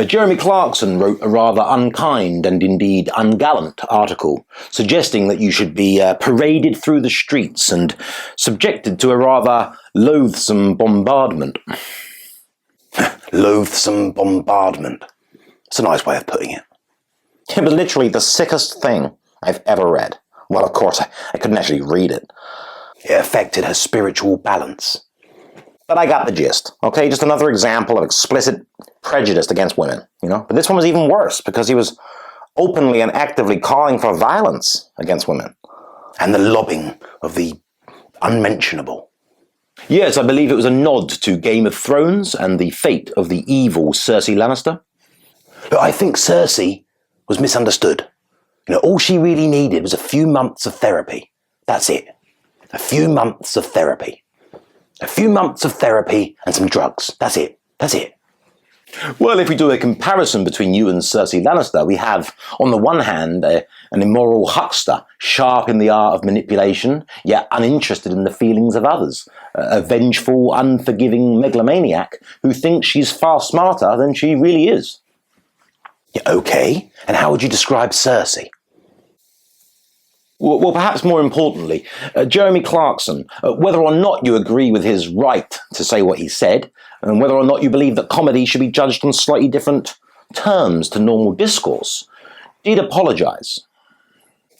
Jeremy Clarkson wrote a rather unkind and indeed ungallant article suggesting that you should be paraded through the streets and subjected to a rather loathsome bombardment. Loathsome bombardment. It's a nice way of putting it. It was literally the sickest thing I've ever read. Well, of course, I couldn't actually read it. It affected her spiritual balance. But I got the gist, okay? Just another example of explicit prejudice against women, But this one was even worse because he was openly and actively calling for violence against women. And the lobbing of the unmentionable. Yes, I believe it was a nod to Game of Thrones and the fate of the evil Cersei Lannister. But I think Cersei was misunderstood. All she really needed was a few months of therapy. That's it. A few months of therapy. A few months of therapy and some drugs. That's it. That's it. Well, if we do a comparison between you and Cersei Lannister, we have, on the one hand, an immoral huckster, sharp in the art of manipulation, yet uninterested in the feelings of others. A vengeful, unforgiving megalomaniac who thinks she's far smarter than she really is. Yeah, okay, and how would you describe Cersei? Well, perhaps more importantly, Jeremy Clarkson, whether or not you agree with his right to say what he said, and whether or not you believe that comedy should be judged on slightly different terms to normal discourse, did apologize.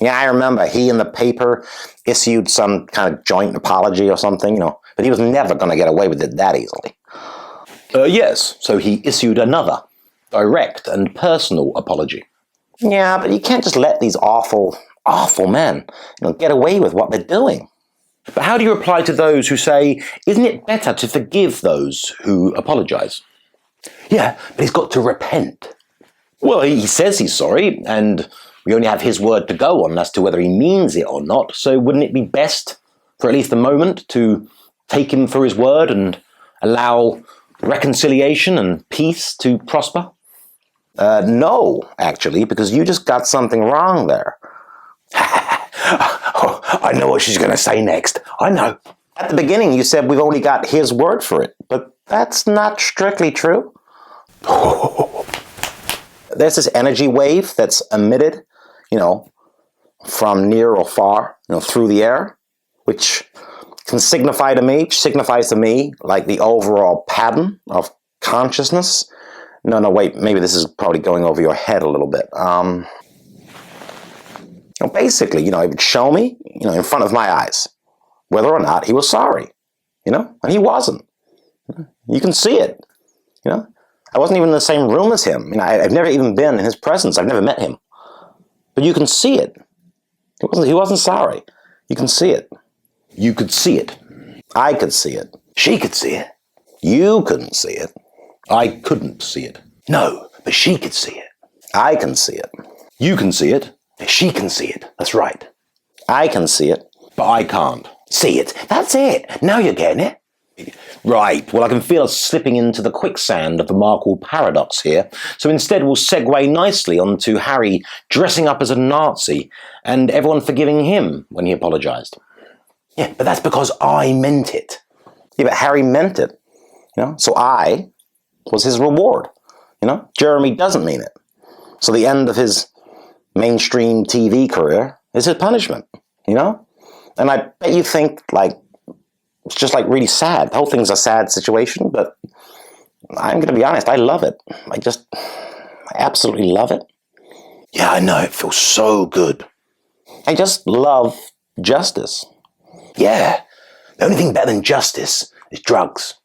Yeah, I remember he in the paper issued some kind of joint apology or something, but he was never going to get away with it that easily. Yes, so he issued another, direct and personal apology. Yeah, but you can't just let these awful men, get away with what they're doing. But how do you reply to those who say, isn't it better to forgive those who apologize? Yeah, but he's got to repent. Well, he says he's sorry, and we only have his word to go on as to whether he means it or not, so wouldn't it be best, for at least a moment, to take him for his word and allow reconciliation and peace to prosper? No, actually, because you just got something wrong there. Oh, I know what she's going to say next. I know. At the beginning, you said we've only got his word for it, but that's not strictly true. There's this energy wave that's emitted, from near or far, through the air, which signifies to me like the overall pattern of consciousness. No, wait, maybe this is probably going over your head a little bit. Basically, he would show me, in front of my eyes, whether or not he was sorry, and he wasn't. You can see it, I wasn't even in the same room as him. I've never even been in his presence. I've never met him. But you can see it. He wasn't sorry. You can see it. You could see it. I could see it. She could see it. You couldn't see it. I couldn't see it. No, but she could see it. I can see it. You can see it. She can see it. That's right. I can see it. But I can't. See it. That's it. Now you're getting it. Right, well I can feel us slipping into the quicksand of the Markle paradox here, so instead we'll segue nicely onto Harry dressing up as a Nazi and everyone forgiving him when he apologised. Yeah, but that's because I meant it. Yeah, but Harry meant it, so I was his reward, Jeremy doesn't mean it. So the end of his mainstream TV career is his punishment, And I bet you think, it's just really sad. The whole thing's a sad situation, but I'm going to be honest, I love it. I absolutely love it. Yeah, I know, it feels so good. I just love justice. Yeah, the only thing better than justice is drugs.